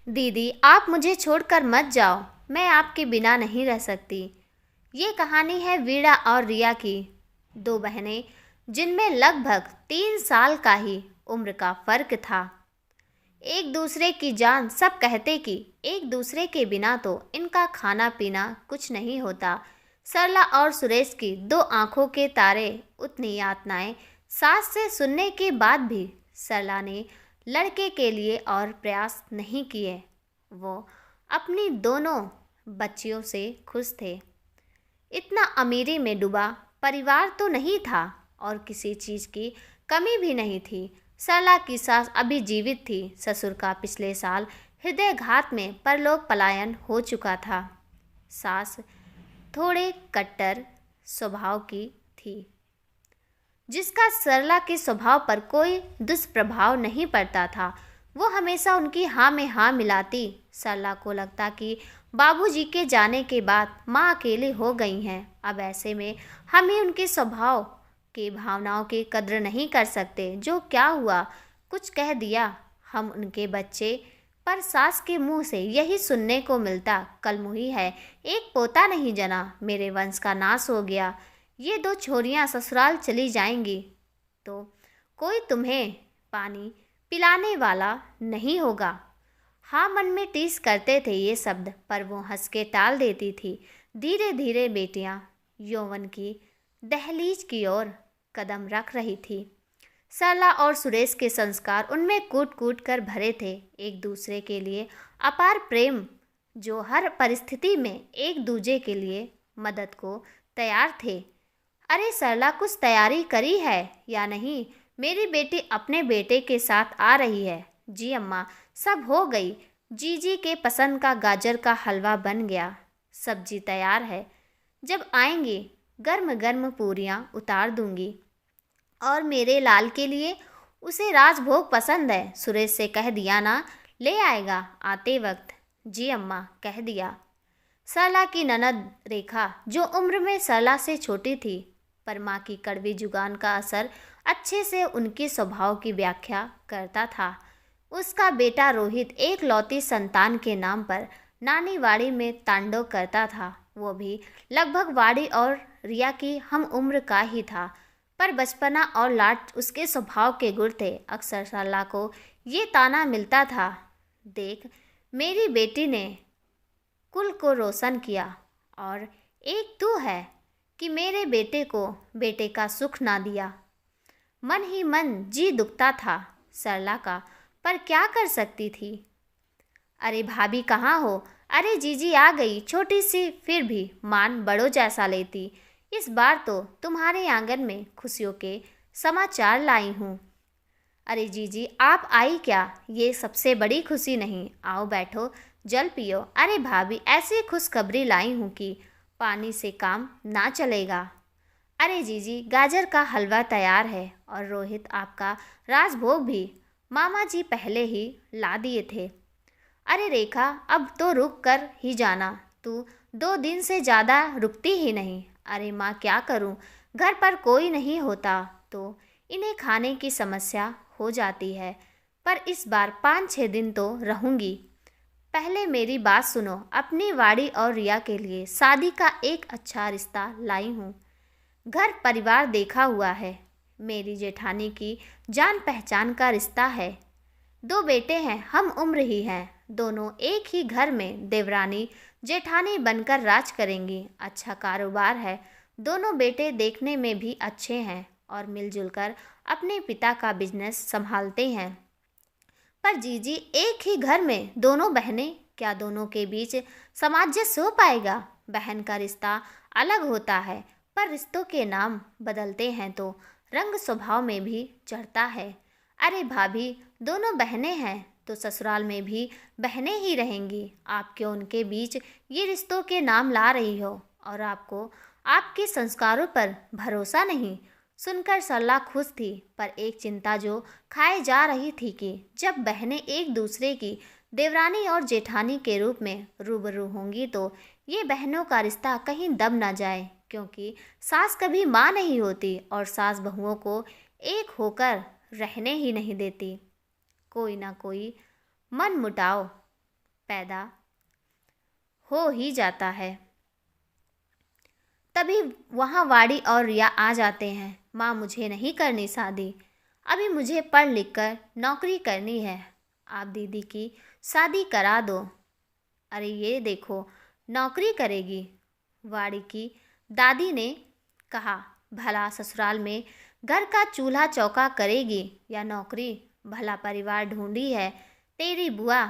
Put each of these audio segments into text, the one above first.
दीदी, आप मुझे छोड़कर मत जाओ। मैं आपके बिना नहीं रह सकती। ये कहानी है वीणा और रिया की, दो बहनें जिनमें लगभग 3 साल का ही उम्र का फर्क था। एक दूसरे की जान। सब कहते कि एक दूसरे के बिना तो इनका खाना पीना कुछ नहीं होता। सरला और सुरेश की दो आंखों के तारे। उतनी यातनाएं सास से सुनने के बाद भी सरला ने लड़के के लिए और प्रयास नहीं किए। वो अपनी दोनों बच्चियों से खुश थे। इतना अमीरी में डूबा परिवार तो नहीं था और किसी चीज़ की कमी भी नहीं थी। सरला की सास अभी जीवित थी। ससुर का पिछले साल हृदयघात में परलोक पलायन हो चुका था। सास थोड़े कट्टर स्वभाव की थी, जिसका सरला के स्वभाव पर कोई दुष्प्रभाव नहीं पड़ता था। वो हमेशा उनकी हाँ में हाँ मिलाती। सरला को लगता कि बाबूजी के जाने के बाद माँ अकेली हो गई हैं। अब ऐसे में हम ही उनके स्वभाव के भावनाओं की कद्र नहीं कर सकते। जो क्या हुआ, कुछ कह दिया हम उनके बच्चे। पर सास के मुंह से यही सुनने को मिलता, कलमुही है, एक पोता नहीं जना, मेरे वंश का नाश हो गया। ये दो छोरियां ससुराल चली जाएंगी तो कोई तुम्हें पानी पिलाने वाला नहीं होगा। हाँ, मन में टीस करते थे ये शब्द, पर वो हंस के टाल देती थी। धीरे धीरे बेटियां यौवन की दहलीज की ओर कदम रख रही थी। सरला और सुरेश के संस्कार उनमें कूट कूट कर भरे थे। एक दूसरे के लिए अपार प्रेम, जो हर परिस्थिति में एक दूजे के लिए मदद को तैयार थे। अरे सरला, कुछ तैयारी करी है या नहीं? मेरी बेटी अपने बेटे के साथ आ रही है। जी अम्मा, सब हो गई। जीजी के पसंद का गाजर का हलवा बन गया, सब्जी तैयार है। जब आएंगे गर्म गर्म पूरियां उतार दूंगी। और मेरे लाल के लिए, उसे राजभोग पसंद है, सुरेश से कह दिया ना, ले आएगा आते वक्त। जी अम्मा, कह दिया। सरला की ननद रेखा, जो उम्र में सरला से छोटी थी, पर माँ की कड़वी जुबान का असर अच्छे से उनके स्वभाव की व्याख्या करता था। उसका बेटा रोहित एक लौती संतान के नाम पर नानी वाड़ी में तांडव करता था। वो भी लगभग वाड़ी और रिया की हम उम्र का ही था, पर बचपना और लाड उसके स्वभाव के गुण थे। अक्सर सरला को ये ताना मिलता था, देख, मेरी बेटी ने कुल को रोशन किया और एक तू है कि मेरे बेटे को बेटे का सुख ना दिया। मन ही मन जी दुखता था सरला का, पर क्या कर सकती थी। अरे भाभी कहाँ हो? अरे जीजी आ गई, छोटी सी फिर भी मान बड़ों जैसा लेती। इस बार तो तुम्हारे आंगन में खुशियों के समाचार लाई हूँ। अरे जीजी, आप आई क्या? ये सबसे बड़ी खुशी नहीं, आओ बैठो, जल पियो। अरे भाभी, ऐसी खुशखबरी लाई हूँ कि पानी से काम ना चलेगा। अरे जीजी, गाजर का हलवा तैयार है और रोहित आपका राजभोग भी मामा जी पहले ही ला दिए थे। अरे रेखा, अब तो रुक कर ही जाना, तू 2 दिन से ज़्यादा रुकती ही नहीं। अरे माँ, क्या करूँ, घर पर कोई नहीं होता तो इन्हें खाने की समस्या हो जाती है, पर इस बार 5-6 दिन तो रहूँगी। पहले मेरी बात सुनो, अपनी वाड़ी और रिया के लिए शादी का एक अच्छा रिश्ता लाई हूँ। घर परिवार देखा हुआ है, मेरी जेठानी की जान पहचान का रिश्ता है। 2 बेटे हैं, हम उम्र ही हैं, दोनों एक ही घर में देवरानी जेठानी बनकर राज करेंगी। अच्छा कारोबार है, दोनों बेटे देखने में भी अच्छे हैं और मिलजुल कर अपने पिता का बिजनेस संभालते हैं। पर जीजी, एक ही घर में दोनों बहनें, क्या दोनों के बीच सामंजस्य हो पाएगा? बहन का रिश्ता अलग होता है, पर रिश्तों के नाम बदलते हैं तो रंग स्वभाव में भी चढ़ता है। अरे भाभी, दोनों बहनें हैं तो ससुराल में भी बहनें ही रहेंगी। आप क्यों उनके बीच ये रिश्तों के नाम ला रही हो? और आपको आपके संस्कारों पर भरोसा नहीं? सुनकर सरला खुश थी, पर एक चिंता जो खाए जा रही थी कि जब बहनें एक दूसरे की देवरानी और जेठानी के रूप में रूबरू होंगी तो ये बहनों का रिश्ता कहीं दब ना जाए, क्योंकि सास कभी माँ नहीं होती और सास बहुओं को एक होकर रहने ही नहीं देती। कोई ना कोई मन मुटाव पैदा हो ही जाता है। तभी वहाँ वाड़ी और रिया आ जाते हैं। माँ, मुझे नहीं करनी शादी, अभी मुझे पढ़ लिख कर नौकरी करनी है, आप दीदी की शादी करा दो। अरे ये देखो, नौकरी करेगी, वाड़ी की दादी ने कहा। भला ससुराल में घर का चूल्हा चौका करेगी या नौकरी? भला परिवार ढूंढी है तेरी बुआ,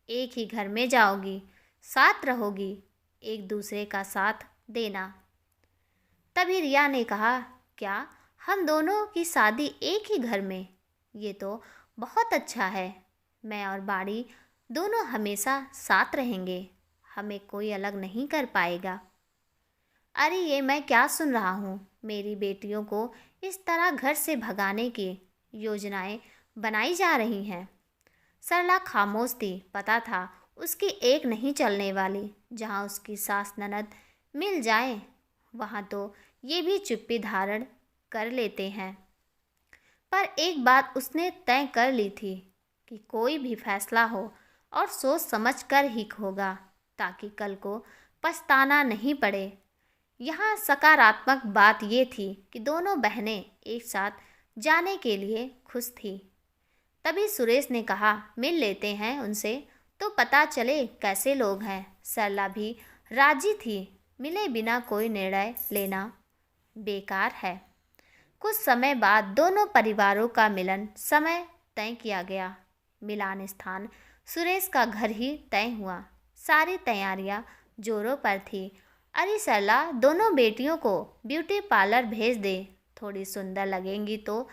एक ही घर में जाओगी, साथ रहोगी, एक दूसरे का साथ देना। तभी रिया ने कहा, क्या हम दोनों की शादी एक ही घर में? ये तो बहुत अच्छा है, मैं और बाड़ी दोनों हमेशा साथ रहेंगे, हमें कोई अलग नहीं कर पाएगा। अरे ये मैं क्या सुन रहा हूँ, मेरी बेटियों को इस तरह घर से भगाने की योजनाएं बनाई जा रही हैं। सरला खामोश थी, पता था उसकी एक नहीं चलने वाली। जहाँ उसकी सास ननद मिल जाए वहाँ तो ये भी चुप्पी धारण कर लेते हैं। पर एक बात उसने तय कर ली थी कि कोई भी फैसला हो और सोच समझ कर ही होगा, ताकि कल को पछताना नहीं पड़े। यहाँ सकारात्मक बात ये थी कि दोनों बहनें एक साथ जाने के लिए खुश थी। तभी सुरेश ने कहा, मिल लेते हैं उनसे तो पता चले कैसे लोग हैं। सरला भी राजी थी, मिले बिना कोई निर्णय लेना बेकार है। कुछ समय बाद दोनों परिवारों का मिलन समय तय किया गया। मिलान स्थान सुरेश का घर ही तय हुआ। सारी तैयारियां जोरों पर थी। अरे सरला, दोनों बेटियों को ब्यूटी पार्लर भेज दे, थोड़ी सुंदर लगेंगी तो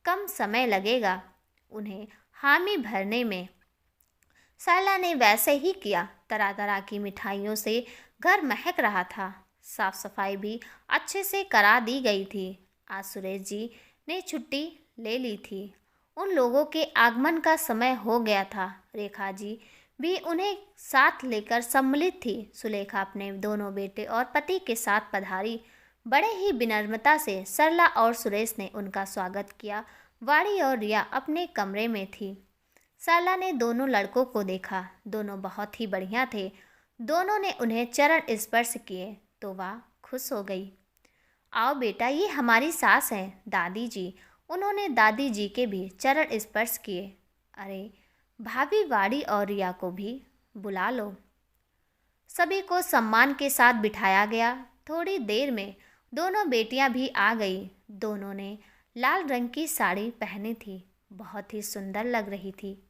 कम समय लगेगा उन्हें हामी भरने में। सरला ने वैसे ही किया। तरह तरह की मिठाइयों से घर महक रहा था। साफ सफाई भी अच्छे से करा दी गई थी। आज सुरेश जी ने छुट्टी ले ली थी। उन लोगों के आगमन का समय हो गया था। रेखा जी भी उन्हें साथ लेकर सम्मिलित थी। सुलेखा अपने दोनों बेटे और पति के साथ पधारी। बड़े ही विनम्रता से सरला और सुरेश ने उनका स्वागत किया। वाड़ी और रिया अपने कमरे में थी। सरला ने दोनों लड़कों को देखा। दोनों बहुत ही बढ़िया थे। दोनों ने उन्हें चरण स्पर्श किए तो वह खुश हो गई। आओ बेटा, ये हमारी सास है, दादी जी। उन्होंने दादी जी के भी चरण स्पर्श किए। अरे भाभी, वाड़ी और रिया को भी बुला लो। सभी को सम्मान के साथ बिठाया गया। थोड़ी देर में दोनों बेटियां भी आ गई। दोनों ने लाल रंग की साड़ी पहनी थी, बहुत ही सुंदर लग रही थी।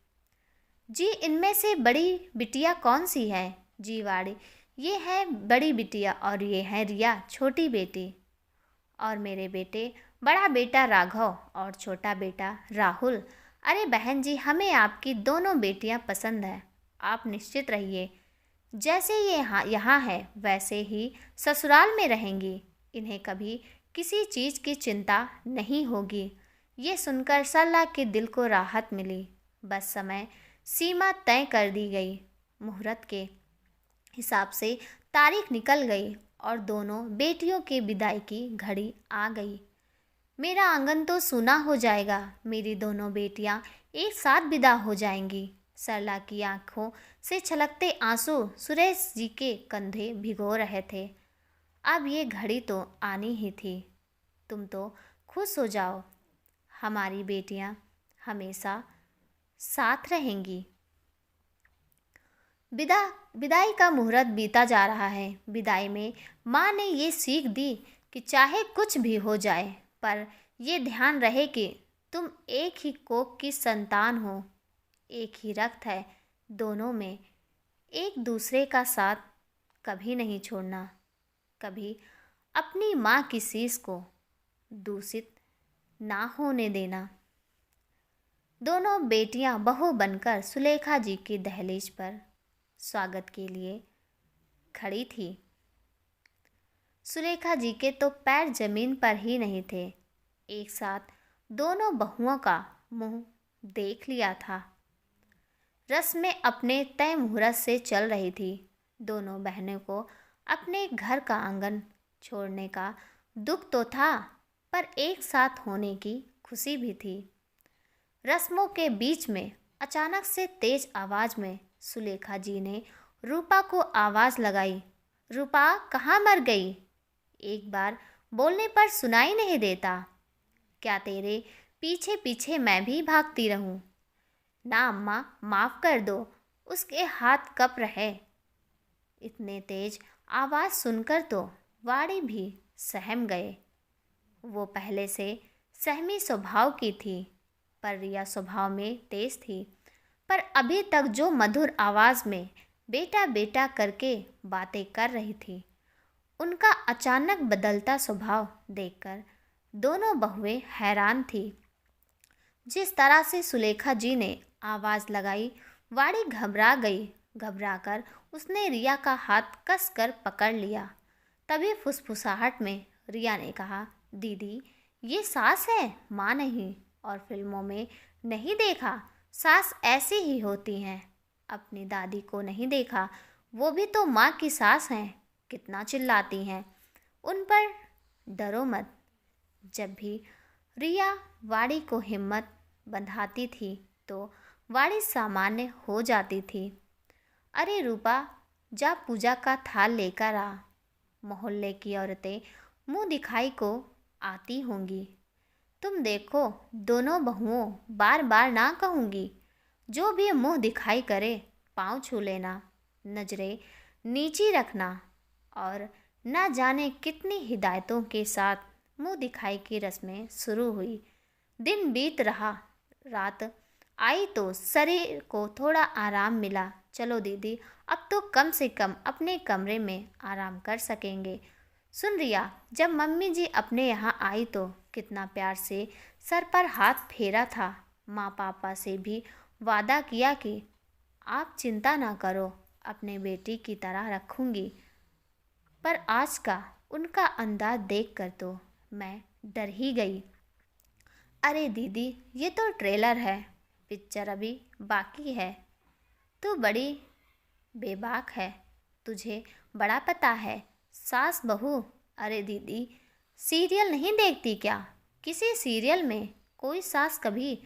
जी, इनमें से बड़ी बिटिया कौन सी है? जी वाड़ी, ये है बड़ी बिटिया और ये है रिया, छोटी बेटी। और मेरे बेटे, बड़ा बेटा राघव और छोटा बेटा राहुल। अरे बहन जी, हमें आपकी दोनों बेटियां पसंद है। आप निश्चित रहिए, जैसे ये यहाँ है वैसे ही ससुराल में रहेंगी। इन्हें कभी किसी चीज़ की चिंता नहीं होगी। ये सुनकर सरला के दिल को राहत मिली। बस समय सीमा तय कर दी गई। मुहूर्त के हिसाब से तारीख निकल गई और दोनों बेटियों के विदाई की घड़ी आ गई। मेरा आंगन तो सूना हो जाएगा, मेरी दोनों बेटियां एक साथ विदा हो जाएंगी। सरला की आंखों से छलकते आंसू सुरेश जी के कंधे भिगो रहे थे। अब ये घड़ी तो आनी ही थी। तुम तो खुश हो जाओ, हमारी बेटियां हमेशा साथ रहेंगी। विदाई का मुहूर्त बीता जा रहा है। विदाई में माँ ने ये सीख दी कि चाहे कुछ भी हो जाए, पर ये ध्यान रहे कि तुम एक ही कोख की संतान हो, एक ही रक्त है दोनों में। एक दूसरे का साथ कभी नहीं छोड़ना, कभी अपनी माँ की शीश को दूषित ना होने देना। दोनों बेटियां बहू बनकर सुलेखा जी की दहलीज पर स्वागत के लिए खड़ी थी। सुलेखा जी के तो पैर जमीन पर ही नहीं थे। एक साथ दोनों बहुओं का मुंह देख लिया था। रस्में अपने तय मुहूर्त से चल रही थी। दोनों बहनों को अपने घर का आंगन छोड़ने का दुख तो था, पर एक साथ होने की खुशी भी थी। रस्मों के बीच में अचानक से तेज आवाज में सुलेखा जी ने रूपा को आवाज लगाई। रूपा, कहाँ मर गई? एक बार बोलने पर सुनाई नहीं देता? क्या तेरे पीछे पीछे मैं भी भागती रहूं? ना अम्मा, माफ कर दो। उसके हाथ कप रहे। इतने तेज आवाज सुनकर तो वाड़ी भी सहम गए। वो पहले से सहमी स्वभाव की थी, पर रिया स्वभाव में तेज थी। पर अभी तक जो मधुर आवाज में बेटा बेटा करके बातें कर रही थी, उनका अचानक बदलता स्वभाव देखकर दोनों बहुएं हैरान थी। जिस तरह से सुलेखा जी ने आवाज लगाई, वाड़ी घबरा गई। घबराकर उसने रिया का हाथ कसकर पकड़ लिया। तभी फुसफुसाहट में रिया ने कहा, दीदी, ये सास है, माँ नहीं। और फिल्मों में नहीं देखा, सास ऐसी ही होती हैं। अपनी दादी को नहीं देखा, वो भी तो माँ की सास हैं। कितना चिल्लाती हैं, उन पर डरो मत। जब भी रिया वाड़ी को हिम्मत बंधाती थी तो वाड़ी सामान्य हो जाती थी। अरे रूपा, जा पूजा का थाल लेकर आ। मोहल्ले की औरतें मुंह दिखाई को आती होंगी। तुम देखो, दोनों बहुओं बार बार ना कहूँगी। जो भी मुंह दिखाई करे पाँव छू लेना, नजरें नीची रखना। और ना जाने कितनी हिदायतों के साथ मुंह दिखाई की रस्में शुरू हुई। दिन बीत रहा, रात आई तो शरीर को थोड़ा आराम मिला। चलो दीदी, अब तो कम से कम अपने कमरे में आराम कर सकेंगे। सुन रिया, जब मम्मी जी अपने यहाँ आई तो कितना प्यार से सर पर हाथ फेरा था। माँ पापा से भी वादा किया कि आप चिंता ना करो, अपने बेटी की तरह रखूँगी। पर आज का उनका अंदाज देखकर तो मैं डर ही गई। अरे दीदी, ये तो ट्रेलर है, पिक्चर अभी बाकी है। तू बड़ी बेबाक है, तुझे बड़ा पता है। सास बहू, अरे दीदी, सीरियल नहीं देखती क्या? किसी सीरियल में कोई सास कभी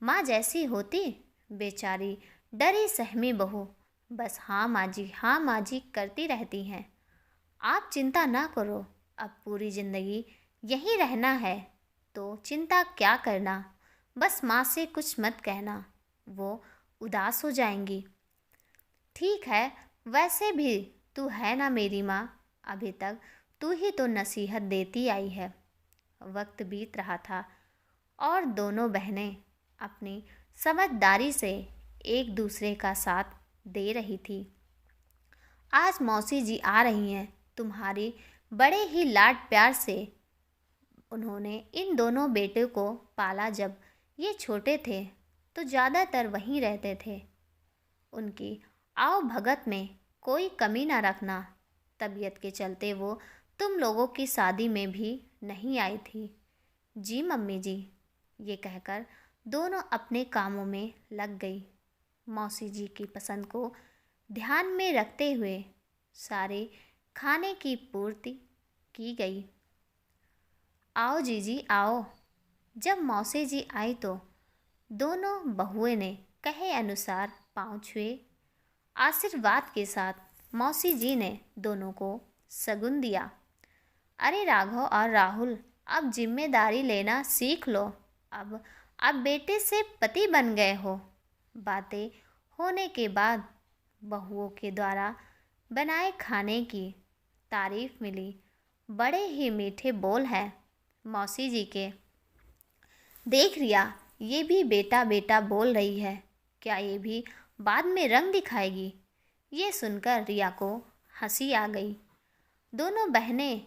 माँ जैसी होती? बेचारी डरी सहमी बहू बस हाँ माँ जी, हाँ माँ जी करती रहती हैं। आप चिंता ना करो, अब पूरी ज़िंदगी यहीं रहना है तो चिंता क्या करना। बस माँ से कुछ मत कहना, वो उदास हो जाएंगी। ठीक है, वैसे भी तू है ना मेरी माँ, अभी तक तू ही तो नसीहत देती आई है। वक्त बीत रहा था और दोनों बहनें अपनी समझदारी से एक दूसरे का साथ दे रही थी। आज मौसी जी आ रही हैं, तुम्हारी बड़े ही लाड प्यार से उन्होंने इन दोनों बेटों को पाला। जब ये छोटे थे तो ज़्यादातर वहीं रहते थे। उनकी आओ भगत में कोई कमी ना रखना। तबीयत के चलते वो तुम लोगों की शादी में भी नहीं आई थी। जी मम्मी जी, ये कहकर दोनों अपने कामों में लग गई। मौसी जी की पसंद को ध्यान में रखते हुए सारे खाने की पूर्ति की गई। आओ जीजी आओ। जब मौसी जी आई तो दोनों बहुएं ने कहे अनुसार पाँव छुए। आशीर्वाद के साथ मौसी जी ने दोनों को शगुन दिया। अरे राघव और राहुल, अब जिम्मेदारी लेना सीख लो। अब आप बेटे से पति बन गए हो। बातें होने के बाद बहुओं के द्वारा बनाए खाने की तारीफ मिली। बड़े ही मीठे बोल हैं मौसी जी के। देख रिया, ये भी बेटा बेटा बोल रही है, क्या ये भी बाद में रंग दिखाएगी? ये सुनकर रिया को हंसी आ गई। दोनों बहनें,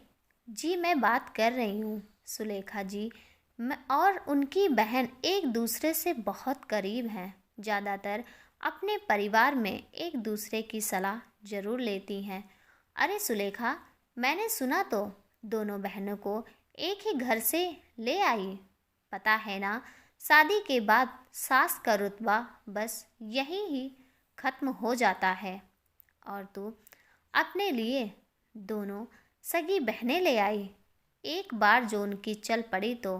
जी मैं बात कर रही हूँ सुलेखा जी, मैं और उनकी बहन एक दूसरे से बहुत करीब हैं। ज़्यादातर अपने परिवार में एक दूसरे की सलाह ज़रूर लेती हैं। अरे सुलेखा, मैंने सुना तो दोनों बहनों को एक ही घर से ले आई। पता है ना, शादी के बाद सास का रुतबा बस यहीं ही ख़त्म हो जाता है। और तू अपने लिए दोनों सगी बहनें ले आई। एक बार जो उनकी चल पड़ी तो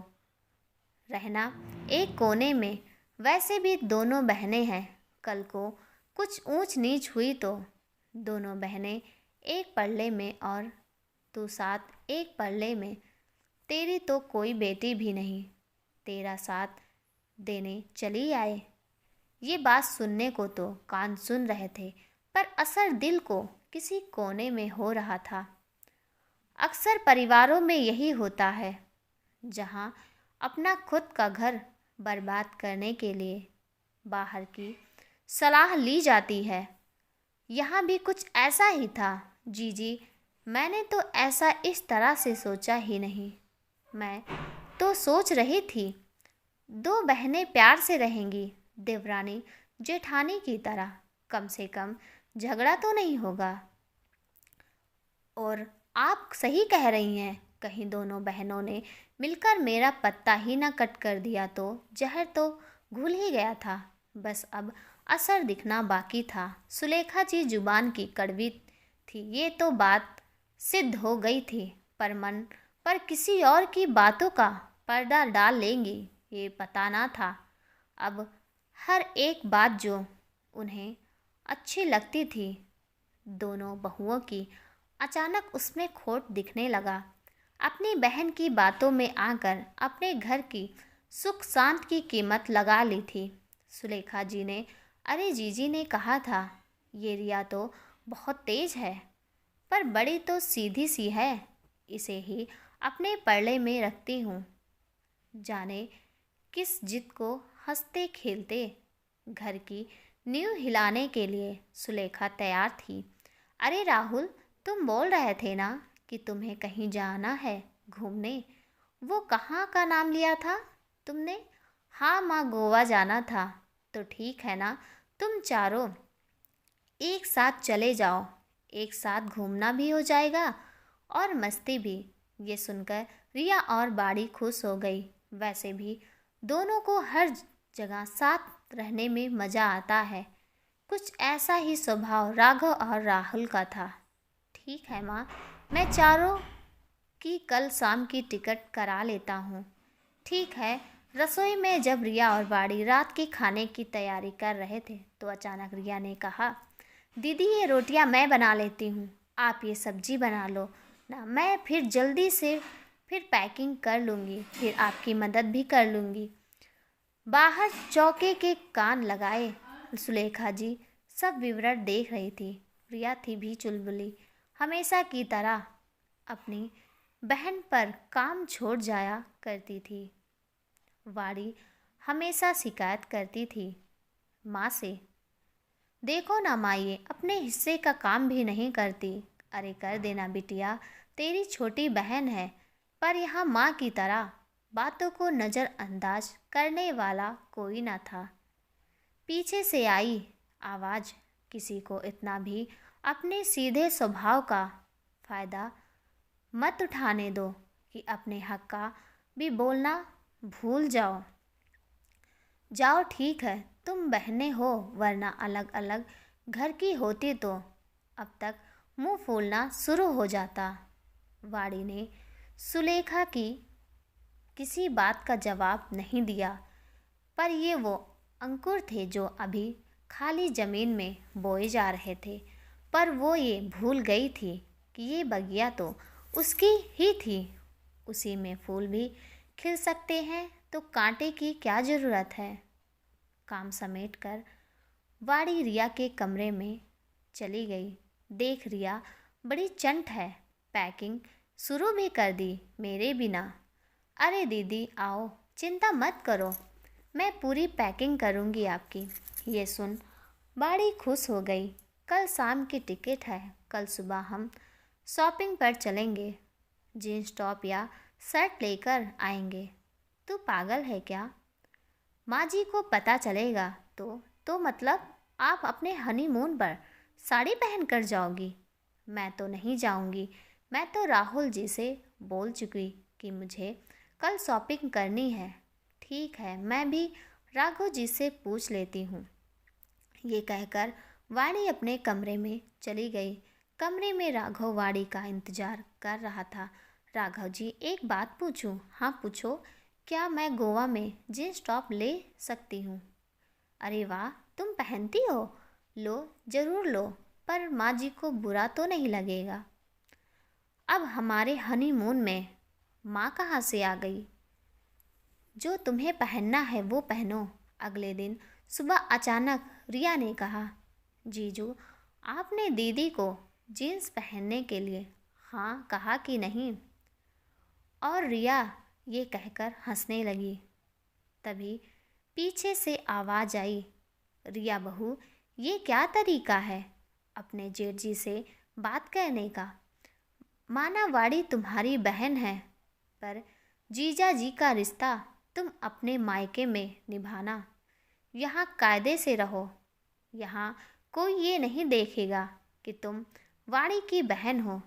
रहना एक कोने में वैसे भी दोनों बहनें हैं, कल को कुछ ऊंच नीच हुई तो। दोनों बहनें एक पल्ले में और तू साथ एक पल्ले में। तेरी तो कोई बेटी भी नहीं, तेरा साथ देने चली आए। ये बात सुनने को तो कान सुन रहे थे, पर असर दिल को किसी कोने में हो रहा था। अक्सर परिवारों में यही होता है, जहाँ अपना खुद का घर बर्बाद करने के लिए बाहर की सलाह ली जाती है। यहाँ भी कुछ ऐसा ही था। जी, मैंने तो ऐसा इस तरह से सोचा ही नहीं। मैं तो सोच रही थी दो बहनें प्यार से रहेंगी, देवरानी जेठानी की तरह। कम से कम झगड़ा तो नहीं होगा। और आप सही कह रही हैं, कहीं दोनों बहनों ने मिलकर मेरा पत्ता ही ना कट कर दिया तो। जहर तो घुल ही गया था, बस अब असर दिखना बाकी था। सुलेखा जी जुबान की कड़वी थी, ये तो बात सिद्ध हो गई थी, पर मन पर किसी और की बातों का पर्दा डाल लेंगी ये पता ना था। अब हर एक बात जो उन्हें अच्छी लगती थी दोनों बहुओं की, अचानक उसमें खोट दिखने लगा। अपनी बहन की बातों में आकर अपने घर की सुख शांत की कीमत लगा ली थी। सुलेखा जी ने, अरे जीजी ने कहा था ये रिया तो बहुत तेज है, पर बड़ी तो सीधी सी है, इसे ही अपने पल्ले में रखती हूँ। जाने किस जिद को हंसते खेलते घर की नींव हिलाने के लिए सुलेखा तैयार थी। अरे राहुल, तुम बोल रहे थे ना कि तुम्हें कहीं जाना है घूमने। वो कहाँ का नाम लिया था तुमने? हाँ माँ, गोवा जाना था। तो ठीक है ना, तुम चारों एक साथ चले जाओ, एक साथ घूमना भी हो जाएगा और मस्ती भी। ये सुनकर रिया और बाड़ी खुश हो गई। वैसे भी दोनों को हर जगह साथ रहने में मज़ा आता है। कुछ ऐसा ही स्वभाव राघव और राहुल का था। ठीक है माँ, मैं चारों की कल शाम की टिकट करा लेता हूँ। ठीक है। रसोई में जब रिया और बाड़ी रात के खाने की तैयारी कर रहे थे तो अचानक रिया ने कहा, दीदी ये रोटियां मैं बना लेती हूँ, आप ये सब्जी बना लो ना, मैं फिर जल्दी से पैकिंग कर लूँगी, फिर आपकी मदद भी कर लूँगी। बाहर चौके के कान लगाए सुलेखा जी सब विवरण देख रही थी। रिया थी भी चुलबुली, हमेशा की तरह अपनी बहन पर काम छोड़ जाया करती थी। वाड़ी हमेशा शिकायत करती थी माँ से, देखो ना माँ ये अपने हिस्से का काम भी नहीं करती। अरे कर देना बिटिया, तेरी छोटी बहन है। पर यहाँ माँ की तरह बातों को नज़रअंदाज करने वाला कोई ना था। पीछे से आई आवाज़, किसी को इतना भी अपने सीधे स्वभाव का फ़ायदा मत उठाने दो कि अपने हक का भी बोलना भूल जाओ। जाओ, ठीक है, तुम बहनें हो, वरना अलग अलग घर की होती तो अब तक मुंह फूलना शुरू हो जाता। वाड़ी ने सुलेखा की किसी बात का जवाब नहीं दिया, पर ये वो अंकुर थे जो अभी खाली ज़मीन में बोए जा रहे थे। पर वो ये भूल गई थी कि ये बगिया तो उसकी ही थी, उसी में फूल भी खिल सकते हैं, तो कांटे की क्या ज़रूरत है। काम समेट कर वाड़ी रिया के कमरे में चली गई। देख रिया बड़ी चंट है, पैकिंग शुरू भी कर दी मेरे बिना। अरे दीदी आओ, चिंता मत करो, मैं पूरी पैकिंग करूँगी आपकी। ये सुन बाड़ी खुश हो गई। कल शाम की टिकट है, कल सुबह हम शॉपिंग पर चलेंगे, जीन्स टॉप या शर्ट लेकर आएंगे। तू पागल है क्या? माँ जी को पता चलेगा तो मतलब आप अपने हनीमून पर साड़ी पहन कर जाओगी? मैं तो नहीं जाऊंगी, मैं तो राहुल जी से बोल चुकी कि मुझे कल शॉपिंग करनी है। ठीक है, मैं भी राघव जी से पूछ लेती हूँ। ये कहकर वाणी अपने कमरे में चली गई। कमरे में राघव वाणी का इंतजार कर रहा था। राघव जी, एक बात पूछूं? हाँ पूछो। क्या मैं गोवा में जीन्स टॉप ले सकती हूँ? अरे वाह, तुम पहनती हो? लो, जरूर लो, पर माँ जी को बुरा तो नहीं लगेगा। अब हमारे हनीमून में माँ कहाँ से आ गई? जो तुम्हें पहनना है वो पहनो। अगले दिन सुबह अचानक रिया ने कहा, जीजू, आपने दीदी को जीन्स पहनने के लिए हाँ कहा कि नहीं? और रिया ये कहकर हंसने लगी। तभी पीछे से आवाज़ आई, रिया बहू, ये क्या तरीका है अपने जेठ जी से बात करने का? माना वाड़ी तुम्हारी बहन है, पर जीजा जी का रिश्ता तुम अपने मायके में निभाना। यहाँ कायदे से रहो। यहाँ कोई ये नहीं देखेगा कि तुम वाड़ी की बहन हो।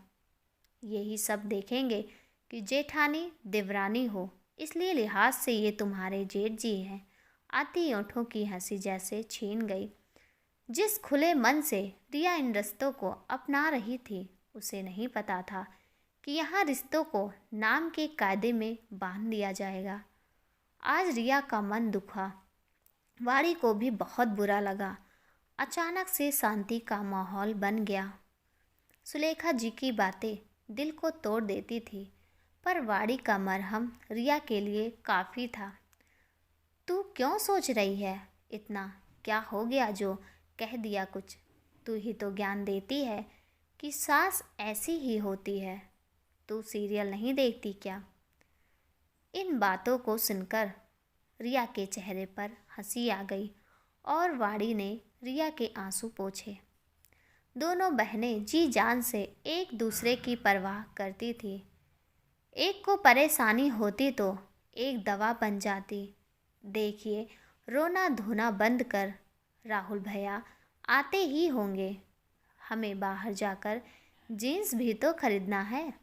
यही सब देखेंगे कि जेठानी देवरानी हो, इसलिए लिहाज से ये तुम्हारे जेठ जी हैं। आती ओंठों की हंसी जैसे छीन गई। जिस खुले मन से रिया इन रिश्तों को अपना रही थी, उसे नहीं पता था कि यहाँ रिश्तों को नाम के कायदे में बांध दिया जाएगा। आज रिया का मन दुखा, वाड़ी को भी बहुत बुरा लगा। अचानक से शांति का माहौल बन गया। सुलेखा जी की बातें दिल को तोड़ देती थी, पर वाड़ी का मरहम रिया के लिए काफ़ी था। तू क्यों सोच रही है इतना? क्या हो गया जो कह दिया कुछ? तू ही तो ज्ञान देती है कि सास ऐसी ही होती है। तू सीरियल नहीं देखती क्या? इन बातों को सुनकर रिया के चेहरे पर हंसी आ गई और वाड़ी ने रिया के आंसू पोंछे। दोनों बहनें जी जान से एक दूसरे की परवाह करती थी। एक को परेशानी होती तो एक दवा बन जाती। देखिए, रोना धोना बंद कर, राहुल भैया आते ही होंगे। हमें बाहर जाकर जीन्स भी तो खरीदना है।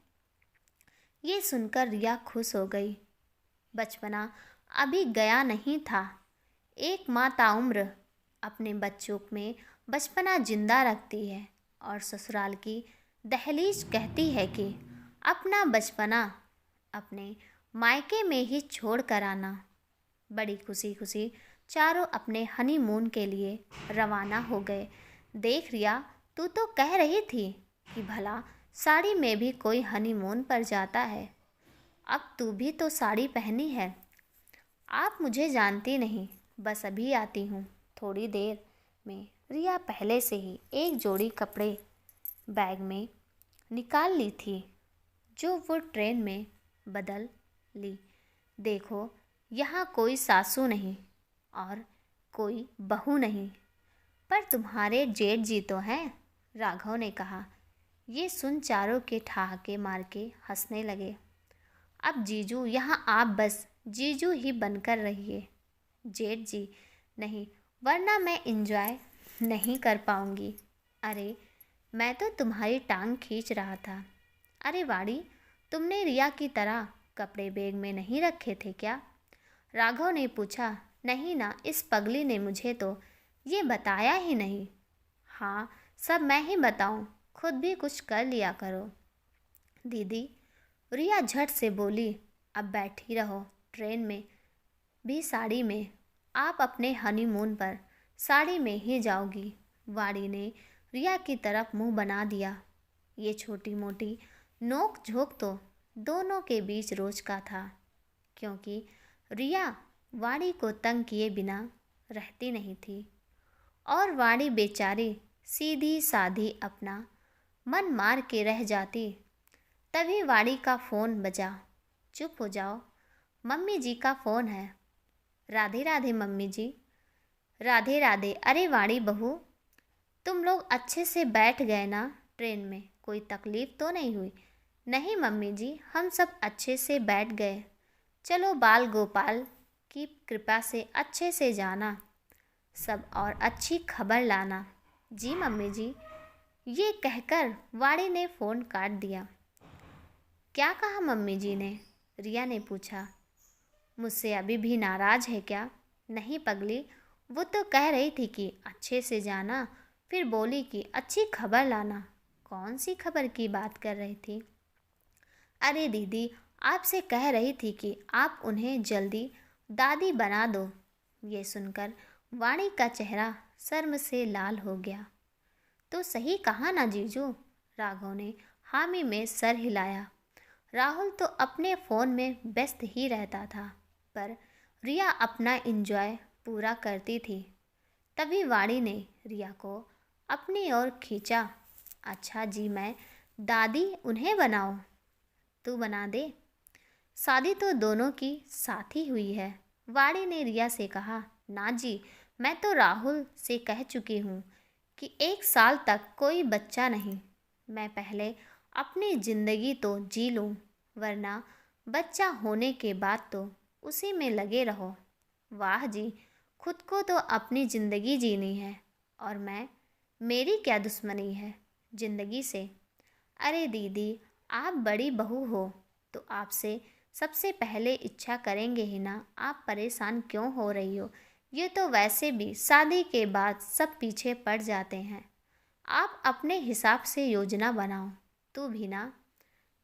ये सुनकर रिया खुश हो गई। बचपना अभी गया नहीं था। एक माँ ताउम्र अपने बच्चों में बचपना जिंदा रखती है और ससुराल की दहलीज कहती है कि अपना बचपना अपने मायके में ही छोड़ कर आना। बड़ी खुशी खुशी चारों अपने हनीमून के लिए रवाना हो गए। देख रिया, तू तो कह रही थी कि भला साड़ी में भी कोई हनीमून पर जाता है। अब तू भी तो साड़ी पहनी है। आप मुझे जानती नहीं, बस अभी आती हूँ थोड़ी देर में। रिया पहले से ही एक जोड़ी कपड़े बैग में निकाल ली थी, जो वो ट्रेन में बदल ली। देखो, यहाँ कोई सासू नहीं और कोई बहू नहीं, पर तुम्हारे जेठ जी तो हैं, राघव ने कहा। ये सुन चारों के ठहाके मार के हंसने लगे। अब जीजू यहाँ आप बस जीजू ही बनकर रहिए, जेठ जी नहीं, वरना मैं एंजॉय नहीं कर पाऊँगी। अरे, मैं तो तुम्हारी टांग खींच रहा था। अरे वाड़ी, तुमने रिया की तरह कपड़े बैग में नहीं रखे थे क्या? राघव ने पूछा। नहीं ना, इस पगली ने मुझे तो ये बताया ही नहीं। हाँ, सब मैं ही बताऊँ, खुद भी कुछ कर लिया करो। दीदी, रिया झट से बोली। अब बैठी रहो, ट्रेन में भी साड़ी में। आप अपने हनीमून पर साड़ी में ही जाओगी। वाड़ी ने रिया की तरफ मुंह बना दिया। ये छोटी मोटी नोक झोंक तो दोनों के बीच रोज का था, क्योंकि रिया वाड़ी को तंग किए बिना रहती नहीं थी और वाड़ी बेचारी सीधी साधी अपना मन मार के रह जाती। तभी वाड़ी का फ़ोन बजा। चुप हो जाओ, मम्मी जी का फ़ोन है। राधे राधे मम्मी जी। राधे राधे। अरे वाड़ी बहू, तुम लोग अच्छे से बैठ गए ना ट्रेन में? कोई तकलीफ़ तो नहीं हुई? नहीं मम्मी जी, हम सब अच्छे से बैठ गए। चलो, बाल गोपाल की कृपा से अच्छे से जाना सब और अच्छी खबर लाना। जी मम्मी जी। ये कहकर वाड़ी ने फ़ोन काट दिया। क्या कहा मम्मी जी ने? रिया ने पूछा। मुझसे अभी भी नाराज़ है क्या? नहीं पगली, वो तो कह रही थी कि अच्छे से जाना, फिर बोली कि अच्छी खबर लाना। कौन सी खबर की बात कर रही थी? अरे दीदी, आपसे कह रही थी कि आप उन्हें जल्दी दादी बना दो। ये सुनकर वाणी का चेहरा शर्म से लाल हो गया। तो सही कहा ना जीजू, राघव ने हामी में सर हिलाया। राहुल तो अपने फ़ोन में व्यस्त ही रहता था, पर रिया अपना एंजॉय पूरा करती थी। तभी वाणी ने रिया को अपनी ओर खींचा। अच्छा जी, मैं दादी उन्हें बनाऊं? तू बना दे, शादी तो दोनों की साथ ही हुई है। वाणी ने रिया से कहा। ना जी, मैं तो राहुल से कह चुकी हूँ कि 1 साल तक कोई बच्चा नहीं। मैं पहले अपनी ज़िंदगी तो जी लूँ, वरना बच्चा होने के बाद तो उसी में लगे रहो। वाह जी, खुद को तो अपनी ज़िंदगी जीनी है, और मेरी क्या दुश्मनी है ज़िंदगी से? अरे दीदी, आप बड़ी बहू हो तो आपसे सबसे पहले इच्छा करेंगे ही ना। आप परेशान क्यों हो रही हो? ये तो वैसे भी शादी के बाद सब पीछे पड़ जाते हैं। आप अपने हिसाब से योजना बनाओ। तू भी ना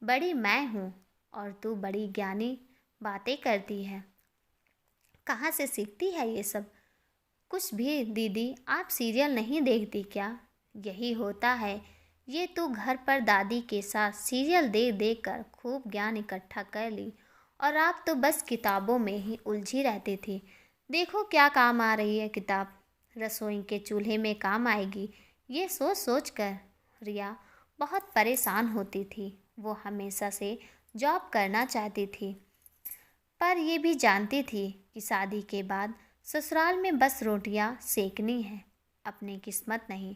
बड़ी मैं हूँ, और तू बड़ी ज्ञानी बातें करती है। कहाँ से सीखती है ये सब? कुछ भी दीदी, आप सीरियल नहीं देखती क्या? यही होता है, ये तो घर पर दादी के साथ सीरियल देख देख कर खूब ज्ञान इकट्ठा कर ली, और आप तो बस किताबों में ही उलझी रहती थी। देखो क्या काम आ रही है किताब, रसोई के चूल्हे में काम आएगी। ये सोच सोच कर रिया बहुत परेशान होती थी। वो हमेशा से जॉब करना चाहती थी, पर ये भी जानती थी कि शादी के बाद ससुराल में बस रोटियां सेकनी है, अपनी किस्मत नहीं।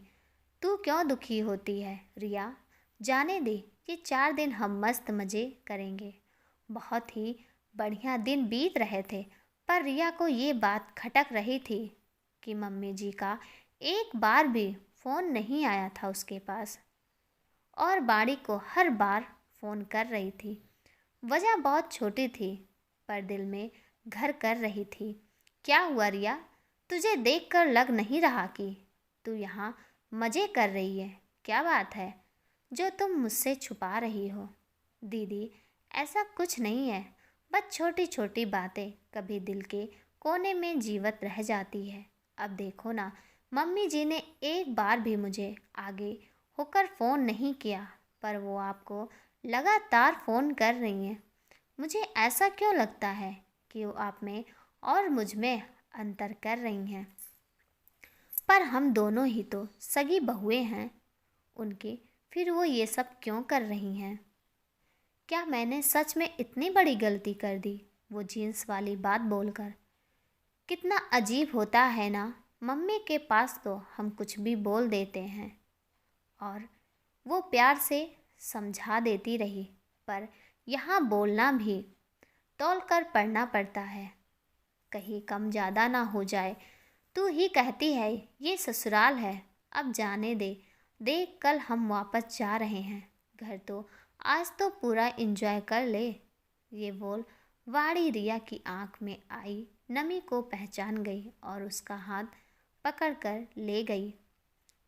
तू क्यों दुखी होती है रिया? जाने दे, ये 4 दिन हम मस्त मज़े करेंगे। बहुत ही बढ़िया दिन बीत रहे थे, पर रिया को ये बात खटक रही थी कि मम्मी जी का एक बार भी फ़ोन नहीं आया था उसके पास, और बाड़ी को हर बार फ़ोन कर रही थी। वजह बहुत छोटी थी, पर दिल में घर कर रही थी। क्या हुआ रिया? तुझे देखकर लग नहीं रहा कि तू यहाँ मज़े कर रही है? क्या बात है जो तुम मुझसे छुपा रही हो? दीदी, ऐसा कुछ नहीं है, बस छोटी छोटी बातें कभी दिल के कोने में जीवित रह जाती है। अब देखो ना, मम्मी जी ने एक बार भी मुझे आगे होकर फ़ोन नहीं किया, पर वो आपको लगातार फ़ोन कर रही हैं। मुझे ऐसा क्यों लगता है कि वो आप में और मुझ में अंतर कर रही हैं? पर हम दोनों ही तो सगी बहुएं हैं उनके, फिर वो ये सब क्यों कर रही हैं? क्या मैंने सच में इतनी बड़ी गलती कर दी वो जीन्स वाली बात बोलकर? कितना अजीब होता है ना, मम्मी के पास तो हम कुछ भी बोल देते हैं और वो प्यार से समझा देती रही, पर यहाँ बोलना भी तौल कर पढ़ना पड़ता है, कहीं कम ज़्यादा ना हो जाए। तू ही कहती है ये ससुराल है, अब जाने दे। देख, कल हम वापस जा रहे हैं घर, तो आज तो पूरा एंजॉय कर ले। ये बोल वाड़ी रिया की आंख में आई नमी को पहचान गई और उसका हाथ पकड़कर ले गई।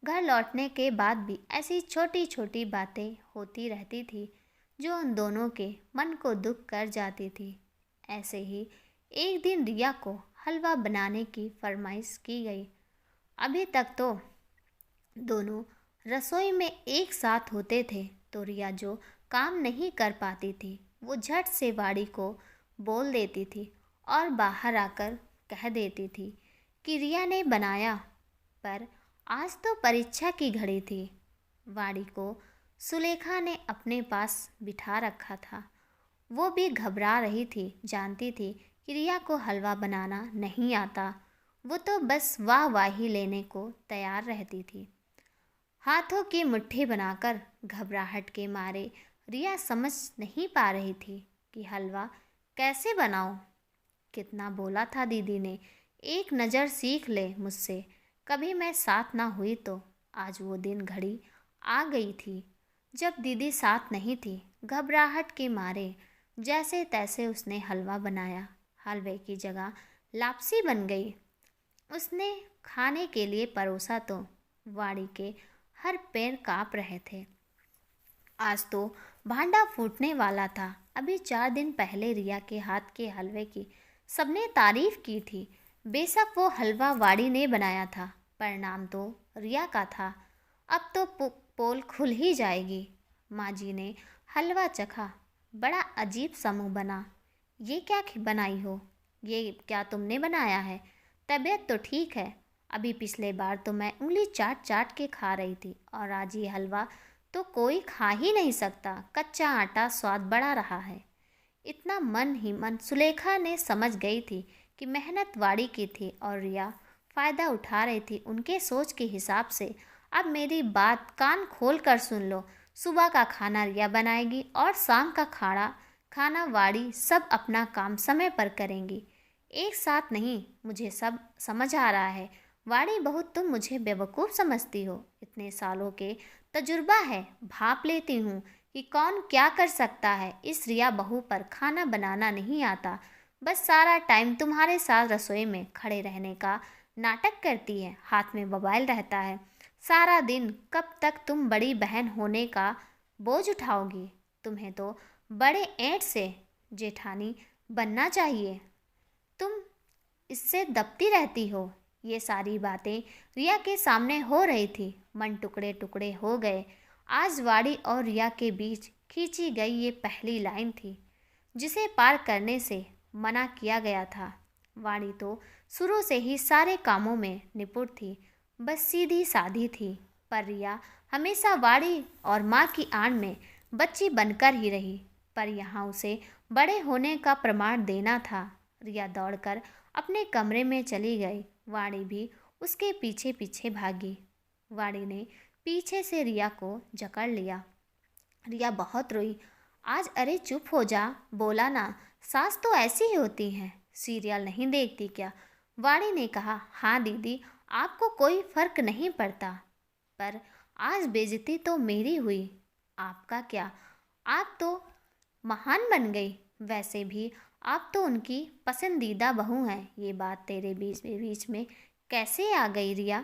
घर लौटने के बाद भी ऐसी छोटी छोटी बातें होती रहती थी जो उन दोनों के मन को दुख कर जाती थी। ऐसे ही एक दिन रिया को हलवा बनाने की फरमाइश की गई। अभी तक तो दोनों रसोई में एक साथ होते थे, तो रिया जो काम नहीं कर पाती थी वो झट से वाड़ी को बोल देती थी और बाहर आकर कह देती थी कि रिया ने बनाया। पर आज तो परीक्षा की घड़ी थी। वाड़ी को सुलेखा ने अपने पास बिठा रखा था। वो भी घबरा रही थी, जानती थी कि रिया को हलवा बनाना नहीं आता। वो तो बस वाहवाही लेने को तैयार रहती थी। हाथों की मुट्ठी बनाकर घबराहट के मारे रिया समझ नहीं पा रही थी कि हलवा कैसे बनाऊं। कितना बोला था दीदी ने, एक नज़र सीख ले मुझसे। कभी मैं साथ ना हुई तो आज वो दिन घड़ी आ गई थी जब दीदी साथ नहीं थी। घबराहट के मारे जैसे तैसे उसने हलवा बनाया। हलवे की जगह लापसी बन गई। उसने खाने के लिए परोसा तो वाड़ी के हर पैर काँप रहे थे। आज तो भांडा फूटने वाला था। अभी 4 दिन पहले रिया के हाथ के हलवे की सबने तारीफ की थी, बेशक वो हलवा वाड़ी ने बनाया था, परिणाम तो रिया का था। अब तो पोल खुल ही जाएगी। माँ जी ने हलवा चखा। बड़ा अजीब सा मुँह बना। ये क्या बनाई हो? ये क्या तुमने बनाया है? तबीयत तो ठीक है। अभी पिछले बार तो मैं उंगली चाट चाट के खा रही थी, और आज ये हलवा तो कोई खा ही नहीं सकता। कच्चा आटा स्वाद बढ़ा रहा है। इतना मन ही मन सुलेखा ने समझ गई थी कि मेहनत वाड़ी की थी और रिया फ़ायदा उठा रही थी उनके सोच के हिसाब से। अब मेरी बात कान खोल कर सुन लो। सुबह का खाना रिया बनाएगी और शाम का खाना वाड़ी सब अपना काम समय पर करेंगी, एक साथ नहीं। मुझे सब समझ आ रहा है। वाड़ी बहू, तुम मुझे बेवकूफ़ समझती हो। इतने सालों के तजुर्बा है, भाप लेती हूँ कि कौन क्या कर सकता है। इस रिया बहू पर खाना बनाना नहीं आता, बस सारा टाइम तुम्हारे साथ रसोई में खड़े रहने का नाटक करती है। हाथ में मोबाइल रहता है सारा दिन। कब तक तुम बड़ी बहन होने का बोझ उठाओगी? तुम्हें तो बड़े ऐंठ से जेठानी बनना चाहिए। तुम इससे दबती रहती हो। ये सारी बातें रिया के सामने हो रही थी। मन टुकड़े टुकड़े हो गए। आज वाड़ी और रिया के बीच खींची गई ये पहली लाइन थी जिसे पार करने से मना किया गया था। वाणी तो शुरू से ही सारे कामों में निपुण थी, बस सीधी साधी थी। पर रिया हमेशा वाणी और माँ की आड़ में बच्ची बनकर ही रही। पर यहाँ उसे बड़े होने का प्रमाण देना था। रिया दौड़कर अपने कमरे में चली गई। वाणी भी उसके पीछे पीछे भागी। वाणी ने पीछे से रिया को जकड़ लिया। रिया बहुत रोई। आज अरे चुप हो जा, बोला ना, सास तो ऐसी ही होती हैं। सीरियल नहीं देखती क्या? वाणी ने कहा, हाँ दीदी, आपको कोई फर्क नहीं पड़ता। पर आज बेइज्जती तो मेरी हुई, आपका क्या? आप तो महान बन गई। वैसे भी आप तो उनकी पसंदीदा बहू हैं। ये बात तेरे बीच में कैसे आ गई रिया?